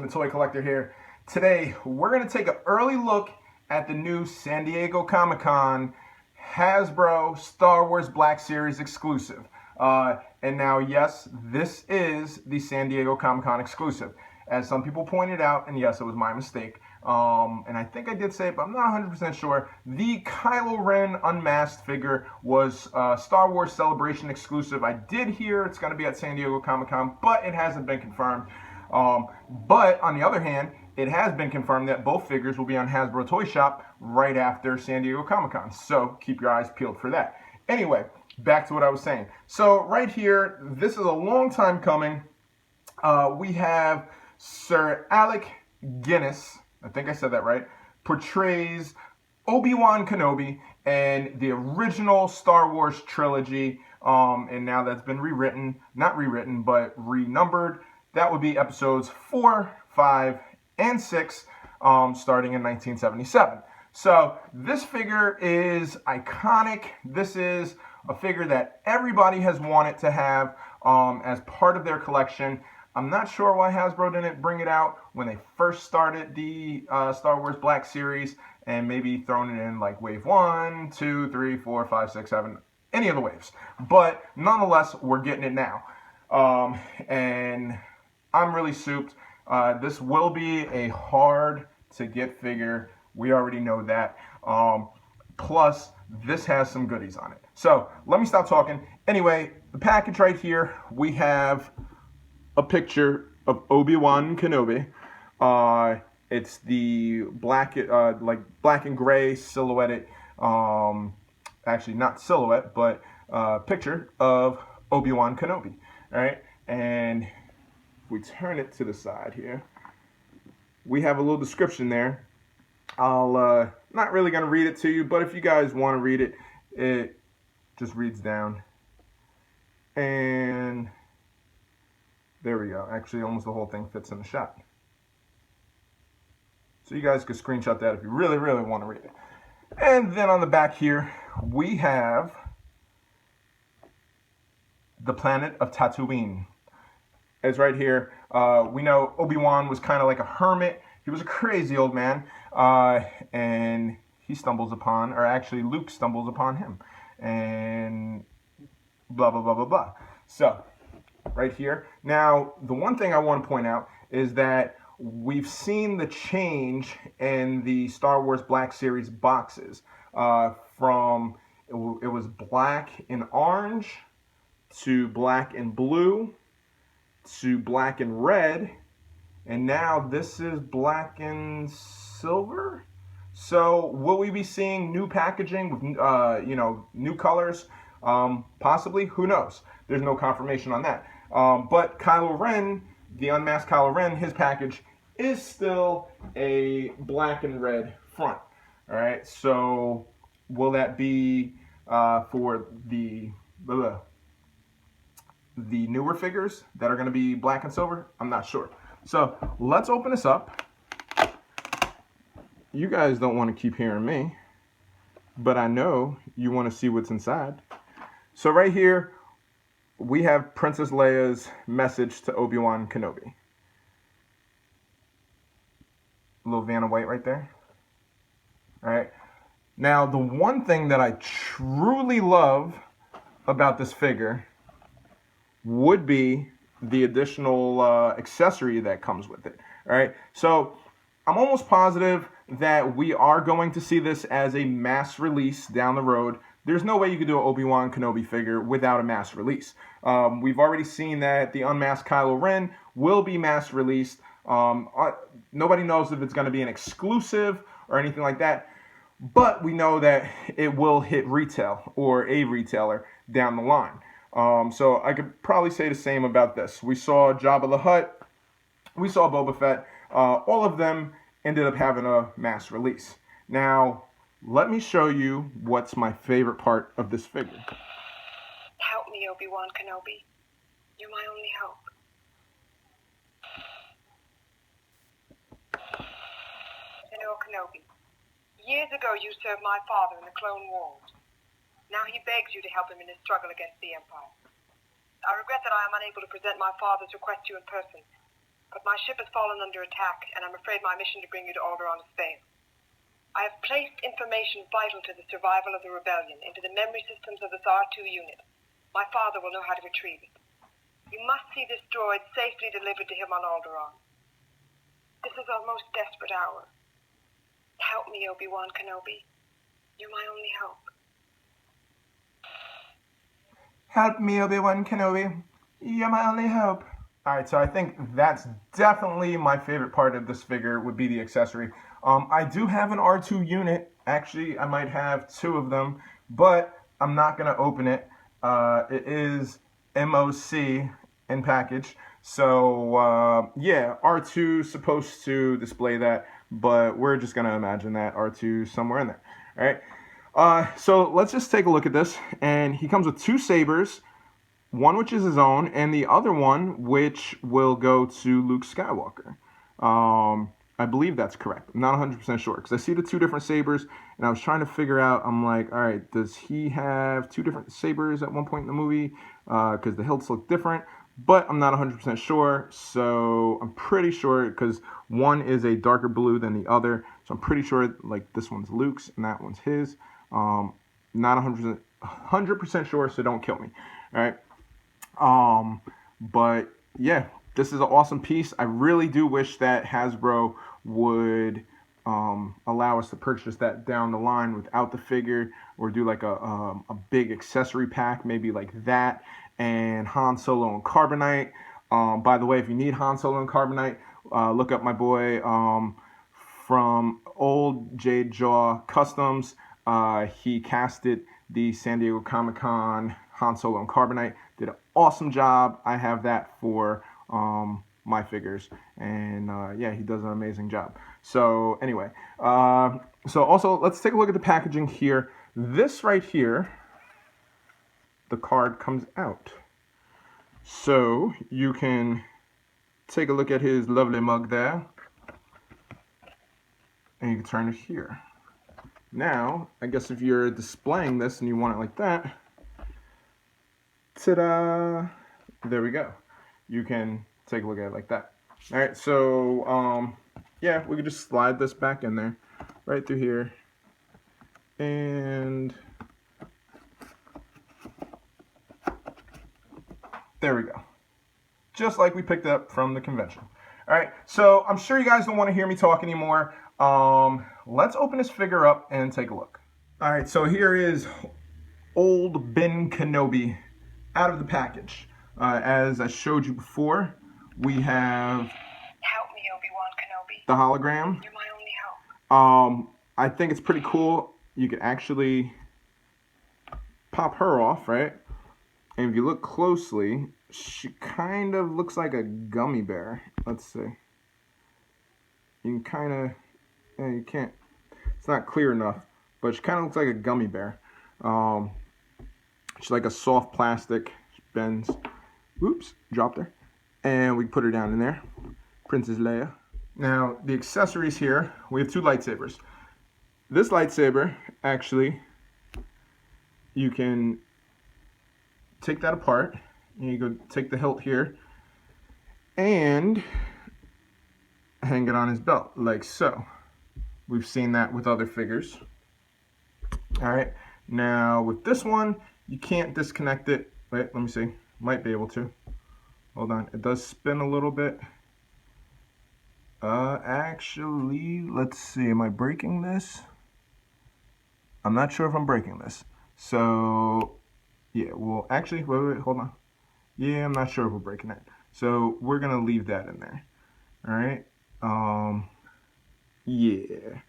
Ultimate Toy Collector here. Today, we're going to take an early look at the new San Diego Comic-Con Hasbro Star Wars Black Series exclusive. And now, yes, this is the San Diego Comic-Con exclusive. As some people pointed out, and yes, it was my mistake, and I think I did say it, but I'm not 100% sure, the Kylo Ren unmasked figure was Star Wars Celebration exclusive. I did hear it's going to be at San Diego Comic-Con, but it hasn't been confirmed. But on the other hand, it has been confirmed that both figures will be on Hasbro Toy Shop right after San Diego Comic-Con, so keep your eyes peeled for that. Anyway, back to what I was saying. So right here, this is a long time coming. We have Sir Alec Guinness, I think I said that right, portrays Obi-Wan Kenobi and the original Star Wars trilogy, and now that's been rewritten, not rewritten, but renumbered. That would be episodes 4, 5, and 6, starting in 1977. So this figure is iconic. This is a figure that everybody has wanted to have as part of their collection. I'm not sure why Hasbro didn't bring it out when they first started the Star Wars Black Series, and maybe thrown it in like wave 1, 2, 3, 4, 5, 6, 7, any of the waves. But nonetheless, we're getting it now. And I'm really souped. This will be a hard to get figure. We already know that. Plus, this has some goodies on it. So let me stop talking. Anyway, the package right here, we have a picture of Obi-Wan Kenobi. It's the black, like black and gray silhouetted, actually not silhouette, but picture of Obi-Wan Kenobi. All right, and if we turn it to the side here, we have a little description there. I'll not really gonna read it to you, but if you guys want to read it, it just reads down. And there we go. Actually, almost the whole thing fits in the shot. So you guys could screenshot that if you really, really want to read it. And then on the back here, we have the planet of Tatooine. It's right here. We know Obi-Wan was kind of like a hermit. He was a crazy old man. And he stumbles upon, or actually Luke stumbles upon him. And blah, blah, blah, blah, blah. So right here. Now, the one thing I want to point out is that we've seen the change in the Star Wars Black Series boxes. From, it was black and orange, to black and blue, to black and red, and now this is black and silver. So will we be seeing new packaging with, new colors? Possibly, who knows? There's no confirmation on that. But Kylo Ren, the unmasked Kylo Ren, his package is still a black and red front. All right, so will that be for the newer figures that are going to be black and silver? I'm not sure. So let's open this up. You guys don't want to keep hearing me, but I know you want to see what's inside. So right here, we have Princess Leia's message to Obi-Wan Kenobi. A little Vanna White right there. All right. Now, the one thing that I truly love about this figure would be the additional accessory that comes with it. All right. So I'm almost positive that we are going to see this as a mass release down the road. There's no way you could do an Obi-Wan Kenobi figure without a mass release. We've already seen that the unmasked Kylo Ren will be mass released. Nobody knows if it's going to be an exclusive or anything like that, but we know that it will hit retail or a retailer down the line. So I could probably say the same about this. We saw Jabba the Hutt, we saw Boba Fett, all of them ended up having a mass release. Now, let me show you what's my favorite part of this figure. Help me, Obi-Wan Kenobi. You're my only hope. General Kenobi, years ago you served my father in the Clone Wars. Now he begs you to help him in his struggle against the Empire. I regret that I am unable to present my father's request to you in person, but my ship has fallen under attack, and I'm afraid my mission to bring you to Alderaan has failed. I have placed information vital to the survival of the rebellion into the memory systems of this R2 unit. My father will know how to retrieve it. You must see this droid safely delivered to him on Alderaan. This is our most desperate hour. Help me, Obi-Wan Kenobi. You're my only hope. Help me, Obi-Wan Kenobi. You're my only hope. Alright, so I think that's definitely my favorite part of this figure would be the accessory. I do have an R2 unit. Actually, I might have two of them, but I'm not going to open it. It is MOC in package. So, yeah, R2 is supposed to display that, but we're just going to imagine that R2 somewhere in there. Alright, so let's just take a look at this. And he comes with two sabers. One which is his own, and the other one which will go to Luke Skywalker. I believe that's correct. I'm not 100% sure, because I see the two different sabers, and I was trying to figure out, I'm like, all right, does he have two different sabers at one point in the movie? Because the hilts look different, but I'm not 100% sure, so I'm pretty sure, because one is a darker blue than the other, so I'm pretty sure, like, this one's Luke's, and that one's his. Not 100% sure, so don't kill me, all right? But yeah, this is an awesome piece. I really do wish that Hasbro would allow us to purchase that down the line without the figure, or do like a big accessory pack, maybe like that, and Han Solo and Carbonite. By the way, if you need Han Solo and Carbonite, look up my boy from Old Jade Jaw Customs. He casted the San Diego Comic-Con Han Solo and Carbonite. Did an awesome job. I have that for my figures, and yeah, he does an amazing job. So anyway, so also let's take a look at the packaging here. This right here, the card comes out, so you can take a look at his lovely mug there, and you can turn it here. Now, I guess if you're displaying this and you want it like that, ta-da! There we go. You can take a look at it like that. All right, so yeah, we can just slide this back in there, right through here, and there we go. Just like we picked up from the convention. All right, so I'm sure you guys don't want to hear me talk anymore. Let's open this figure up and take a look. All right, so here is old Ben Kenobi out of the package. As I showed you before, we have Help me, Obi-Wan Kenobi. the hologram. You're my only hope. I think it's pretty cool. You can actually pop her off, right? And if you look closely, she kind of looks like a gummy bear. Let's see. You can kind of, you can't, it's not clear enough, but she kind of looks like a gummy bear. She's like a soft plastic, she bends, whoops, dropped her. And we put her down in there, Princess Leia. Now, the accessories here, we have two lightsabers. This lightsaber, actually, you can take that apart, and you go take the hilt here, and hang it on his belt, like so. We've seen that with other figures. All right, now with this one, you can't disconnect it. Wait, let me see, might be able to. Hold on, it does spin a little bit. Actually, let's see, am I breaking this? I'm not sure if I'm breaking this. So, yeah, well, actually, wait, hold on. Yeah, I'm not sure if we're breaking it. So, we're gonna leave that in there. All right, yeah.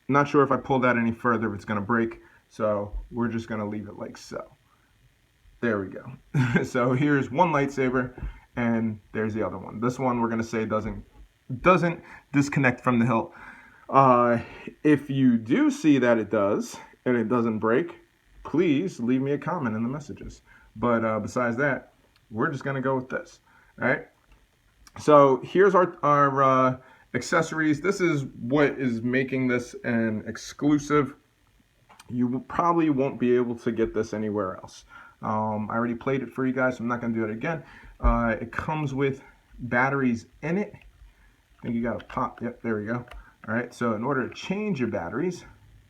Not sure if I pull that any further if it's gonna break. So, we're just gonna leave it like so. There we go. So here's one lightsaber, and there's the other one. This one we're gonna say doesn't disconnect from the hilt. If you do see that it does, and it doesn't break, please leave me a comment in the messages. But besides that, we're just gonna go with this. All right. So here's our accessories. This is what is making this an exclusive. You probably won't be able to get this anywhere else. I already played it for you guys, so I'm not going to do it again. It comes with batteries in it. I think you got to pop, yep, there we go. All right, so in order to change your batteries,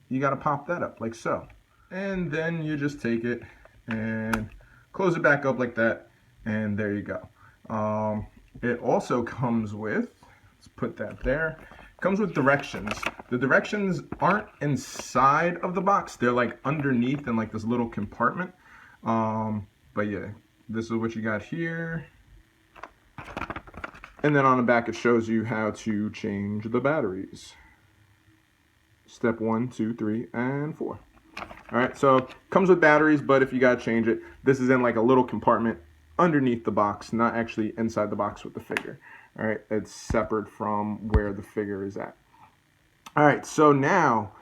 you got to pop that up like so. And then you just take it and close it back up like that, and there you go. It also comes with, let's put that there, comes with directions. The directions aren't inside of the box, they're like underneath in like this little compartment. But yeah, this is what you got here. And then on the back it shows you how to change the batteries. Step 1, 2, 3, and 4. All right, so comes with batteries, but if you gotta change it, this is in like a little compartment underneath the box, not actually inside the box with the figure. All right, it's separate from where the figure is at. All right, so now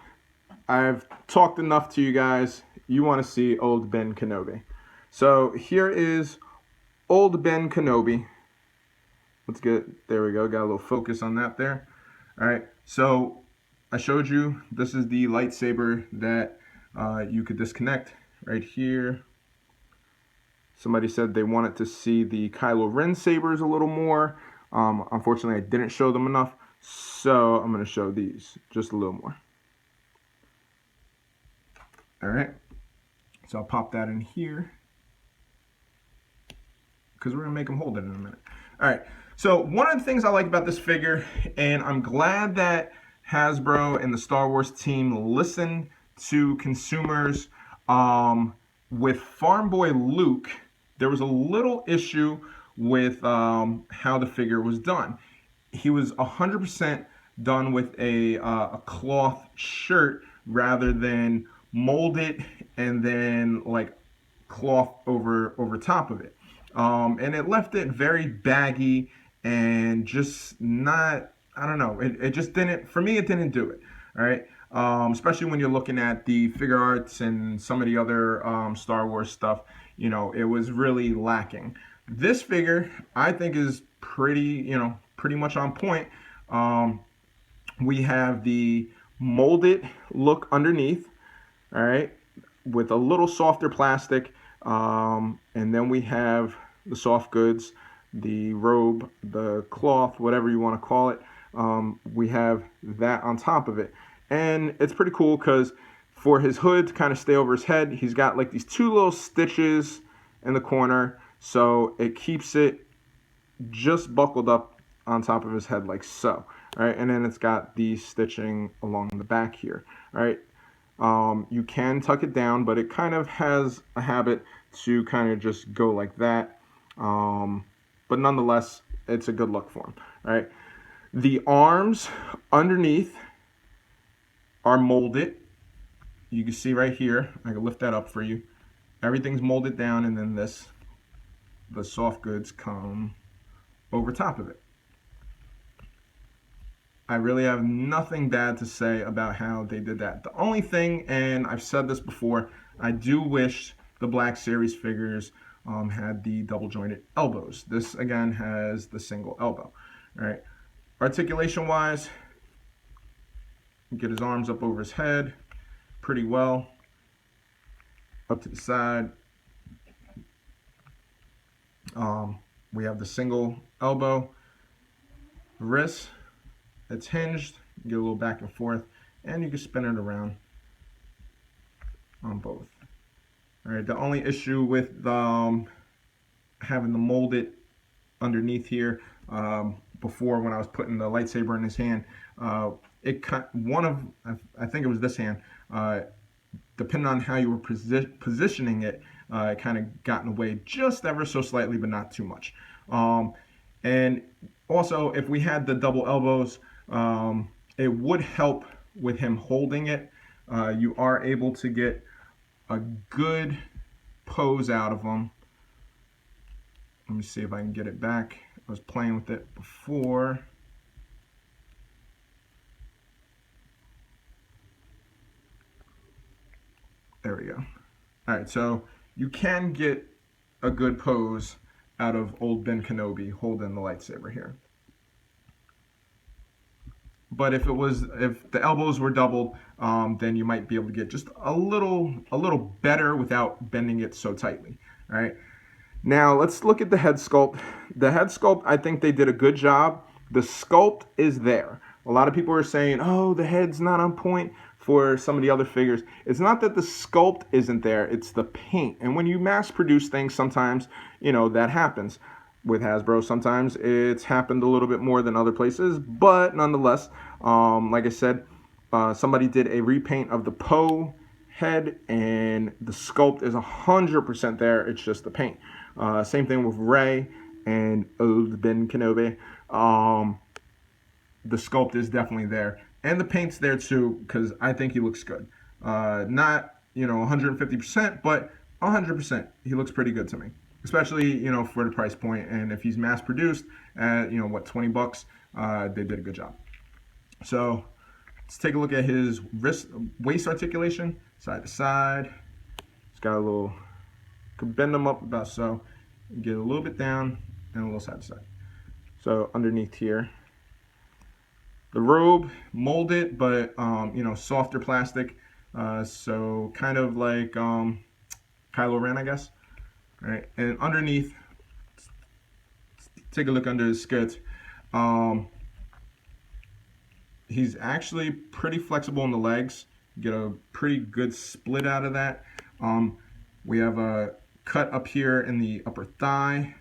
I've talked enough to you guys. You want to see old Ben Kenobi. So here is old Ben Kenobi. Let's get, there we go, got a little focus on that there. All right, so I showed you, this is the lightsaber that you could disconnect right here. Somebody said they wanted to see the Kylo Ren sabers a little more. Unfortunately, I didn't show them enough, so I'm going to show these just a little more. All right, so I'll pop that in here because we're going to make them hold it in a minute. All right, so one of the things I like about this figure, and I'm glad that Hasbro and the Star Wars team listened to consumers. With Farm Boy Luke, there was a little issue with how the figure was done. He was 100% done with a cloth shirt rather than molded and then like cloth over top of it. And it left it very baggy and just not, I don't know, it just didn't, for me it didn't do it, all right? Especially when you're looking at the figure arts and some of the other Star Wars stuff, you know, it was really lacking. This figure, I think, is pretty, you know, pretty much on point. We have the molded look underneath, all right, with a little softer plastic, and then we have the soft goods, the robe, the cloth, whatever you want to call it. We have that on top of it. And it's pretty cool because for his hood to kind of stay over his head, he's got like these two little stitches in the corner, so it keeps it just buckled up on top of his head like so. All right, and then it's got the stitching along the back here. All right, you can tuck it down, but it kind of has a habit to kind of just go like that. But nonetheless, it's a good look for him. All right, the arms underneath are molded. You can see right here, I can lift that up for you. Everything's molded down, and then the soft goods come over top of it. I really have nothing bad to say about how they did that. The only thing, and I've said this before, I do wish the Black Series figures had the double jointed elbows. This again has the single elbow. All right, articulation wise, get his arms up over his head pretty well, up to the side. We have the single elbow, wrist, it's hinged, get a little back and forth, and you can spin it around on both. All right, the only issue with having the molded underneath here, before when I was putting the lightsaber in his hand, it cut one of, I think it was this hand, depending on how you were positioning it, it kind of got in the way just ever so slightly, but not too much. And also, if we had the double elbows, it would help with him holding it. You are able to get a good pose out of them. Let me see if I can get it back. I was playing with it before. There we go. All right, so you can get a good pose out of old Ben Kenobi holding the lightsaber here. But if the elbows were doubled, then you might be able to get just a little better without bending it so tightly. All right. Now let's look at the head sculpt. The head sculpt, I think they did a good job. The sculpt is there. A lot of people are saying, oh, the head's not on point for some of the other figures. It's not that the sculpt isn't there, it's the paint. And when you mass produce things, sometimes, you know, that happens. With Hasbro, sometimes it's happened a little bit more than other places, but nonetheless, like I said, somebody did a repaint of the Poe head, and the sculpt is 100% there. It's just the paint. Same thing with Rey and Obi-Wan Kenobi. The sculpt is definitely there, and the paint's there too, because I think he looks good. Not, you know, 150%, but 100%. He looks pretty good to me, especially, you know, for the price point. And if he's mass produced at, you know, what, 20 bucks, they did a good job. So let's take a look at his waist articulation, side to side. It's got a little, could bend them up about so, get a little bit down and a little side to side. So underneath here, the robe molded, but you know, softer plastic. So kind of like Kylo Ren, I guess. All right, and underneath, take a look under his skirt. He's actually pretty flexible in the legs. Get a pretty good split out of that. We have a cut up here in the upper thigh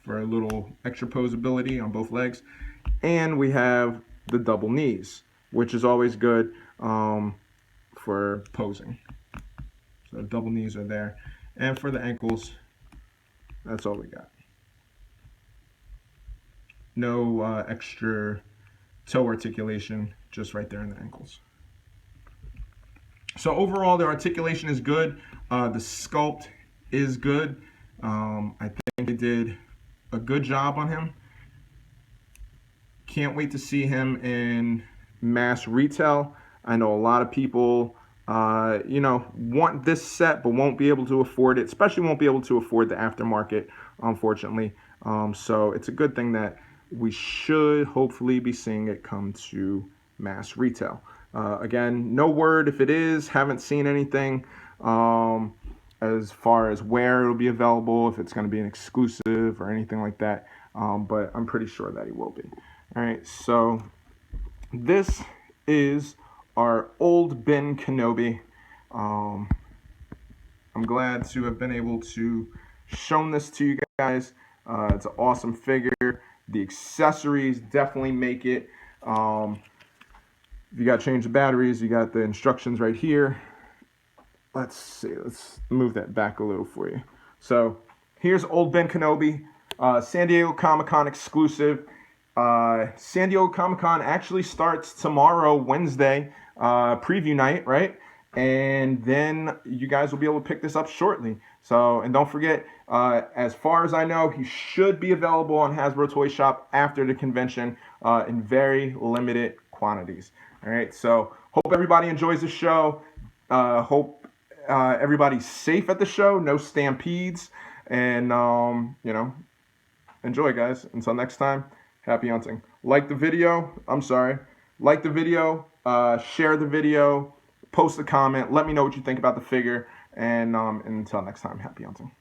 for a little extra posability on both legs. And we have the double knees, which is always good for posing. So double knees are there. And for the ankles, that's all we got. No extra toe articulation, just right there in the ankles. So overall, the articulation is good. The sculpt is good. I think they did a good job on him. Can't wait to see him in mass retail. I know a lot of people, you know, want this set but won't be able to afford it, especially won't be able to afford the aftermarket, unfortunately. So it's a good thing that we should hopefully be seeing it come to mass retail. Again, no word if it is, haven't seen anything as far as where it'll be available, if it's going to be an exclusive or anything like that, but I'm pretty sure that he will be. All right, so this is our Obi-Wan Kenobi. I'm glad to have been able to show this to you guys. It's an awesome figure. The accessories definitely make it. If you got to change the batteries, you got the instructions right here. Let's see, let's move that back a little for you. So here's Obi-Wan Kenobi, San Diego Comic-Con exclusive. San Diego Comic-Con actually starts tomorrow, Wednesday, preview night, right? And then you guys will be able to pick this up shortly. So, and don't forget, as far as I know, he should be available on Hasbro Toy Shop after the convention in very limited quantities. All right, so hope everybody enjoys the show. Hope everybody's safe at the show, no stampedes, and you know, enjoy, guys. Until next time, happy hunting. Like the video. Like the video. Share the video. Post a comment. Let me know what you think about the figure. And until next time, happy hunting.